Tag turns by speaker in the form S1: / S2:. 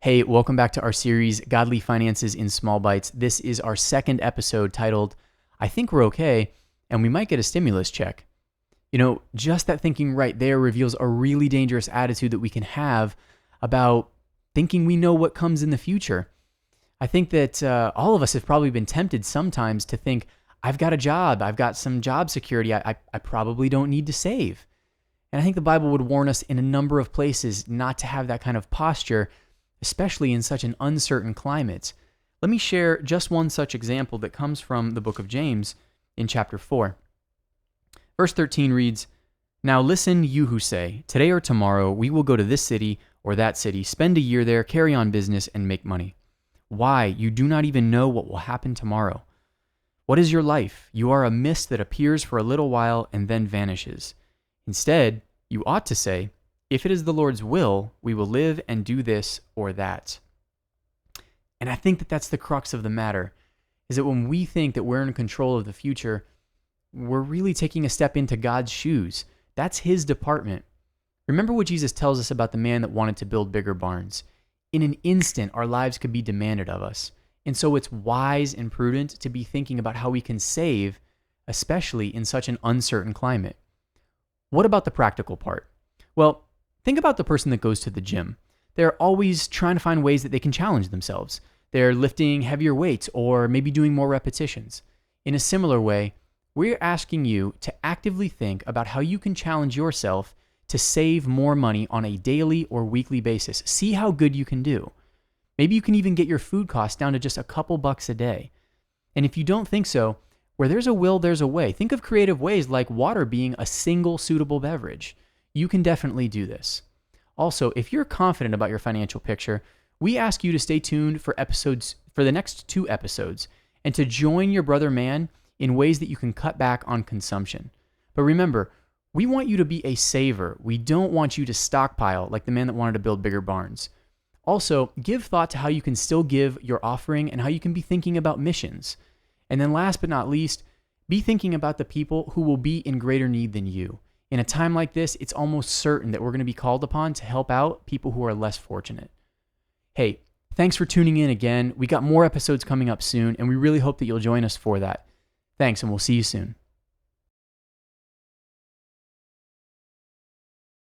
S1: Hey, welcome back to our series, Godly Finances in Small Bites. This is our second episode titled, I Think We're Okay, and we might get a stimulus check. You know, just that thinking right there reveals a really dangerous attitude that we can have about thinking we know what comes in the future. I think that all of us have probably been tempted sometimes to think, I've got a job, I've got some job security, I probably don't need to save. And I think the Bible would warn us in a number of places not to have that kind of posture, especially in such an uncertain climate. Let me share just one such example that comes from the book of James in chapter 4. Verse 13 reads, "Now listen, you who say, today or tomorrow we will go to this city or that city, spend a year there, carry on business, and make money. Why? You do not even know what will happen tomorrow. What is your life? You are a mist that appears for a little while and then vanishes. Instead, you ought to say, if it is the Lord's will, we will live and do this or that." And I think that that's the crux of the matter, is that when we think that we're in control of the future, we're really taking a step into God's shoes. That's his department. Remember what Jesus tells us about the man that wanted to build bigger barns. In an instant, our lives could be demanded of us. And so it's wise and prudent to be thinking about how we can save, especially in such an uncertain climate. What about the practical part? Well, think about the person that goes to the gym. They're always trying to find ways that they can challenge themselves. They're lifting heavier weights or maybe doing more repetitions. In a similar way, we're asking you to actively think about how you can challenge yourself to save more money on a daily or weekly basis. See how good you can do. Maybe you can even get your food costs down to just a couple bucks a day. And if you don't think so, where there's a will, there's a way. Think of creative ways like water being a single suitable beverage. You can definitely do this. Also, if you're confident about your financial picture, we ask you to stay tuned for the next 2 episodes and to join your brother man in ways that you can cut back on consumption. But remember, we want you to be a saver. We don't want you to stockpile like the man that wanted to build bigger barns. Also, give thought to how you can still give your offering and how you can be thinking about missions. And then last but not least, be thinking about the people who will be in greater need than you. In a time like this, it's almost certain that we're going to be called upon to help out people who are less fortunate. Hey, thanks for tuning in again. We got more episodes coming up soon, and we really hope that you'll join us for that. Thanks, and we'll see you soon.